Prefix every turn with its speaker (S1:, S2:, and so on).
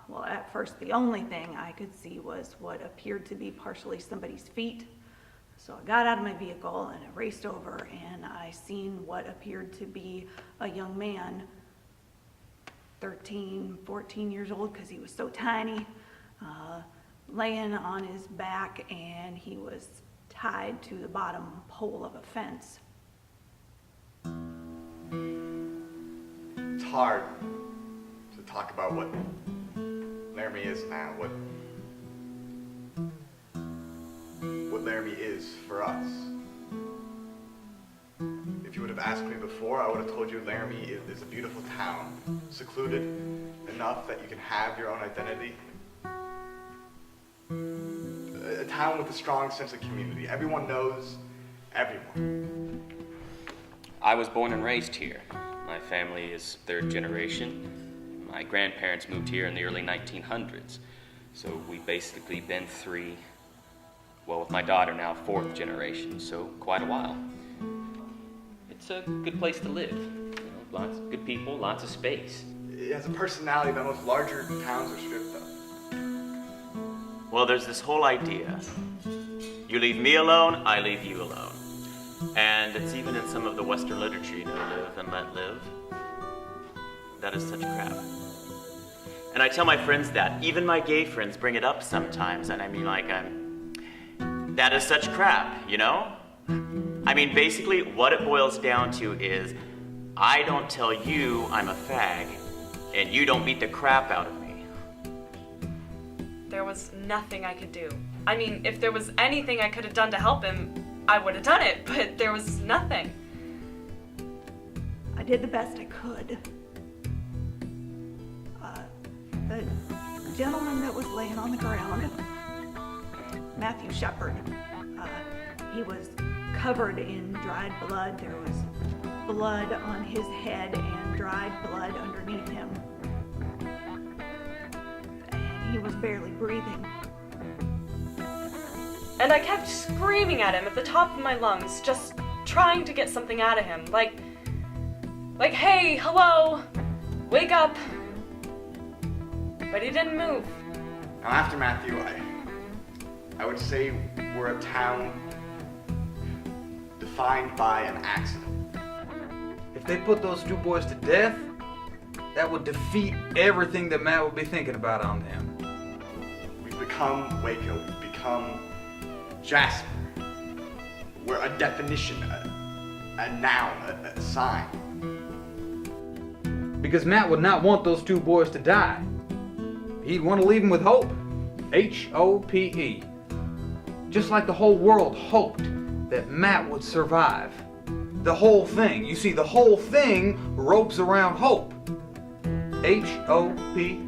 S1: Well, at first, the only thing I could see was what appeared to be partially somebody's feet. So I got out of my vehicle and I raced over, and I seen what appeared to be a young man, 13, 14 years old, because he was so tiny, laying on his back, and he was tied to the bottom pole of a fence.
S2: It's hard to talk about what Laramie is now, what Laramie is for us. If you would have asked me before, I would have told you Laramie is a beautiful town, secluded enough that you can have your own identity. A town with a strong sense of community. Everyone knows everyone.
S3: I was born and raised here. My family is third generation. My grandparents moved here in the early 1900s. So we've basically been three, well, with my daughter now, fourth generation, so quite a while. It's a good place to live. You know, lots of good people, lots of space.
S2: It has a personality that most larger towns are stripped of.
S4: Well, there's this whole idea. You leave me alone, I leave you alone. And it's even in some of the Western literature, you know, live and let live. That is such crap. And I tell my friends that. Even my gay friends bring it up sometimes, and I mean, like, that is such crap, you know? I mean, basically, what it boils down to is, I don't tell you I'm a fag, and you don't beat the crap out of me.
S5: There was nothing I could do. I mean, if there was anything I could have done to help him, I would have done it, but there was nothing.
S1: I did the best I could. The gentleman that was laying on the ground, Matthew Shepard, he was covered in dried blood. There was blood on his head and dried blood underneath him. And he was barely breathing.
S5: And I kept screaming at him at the top of my lungs, just trying to get something out of him. Like, hey, hello, wake up. But he didn't move.
S2: Now after Matthew, I would say we're a town defined by an accident.
S6: If they put those two boys to death, that would defeat everything that Matt would be thinking about on them.
S2: We've become Waco, we've become Jasper. We're a definition, a noun, a sign.
S6: Because Matt would not want those two boys to die. He'd want to leave them with hope. H-O-P-E. Just like the whole world hoped that Matt would survive. The whole thing. You see, the whole thing ropes around hope. H-O-P-E.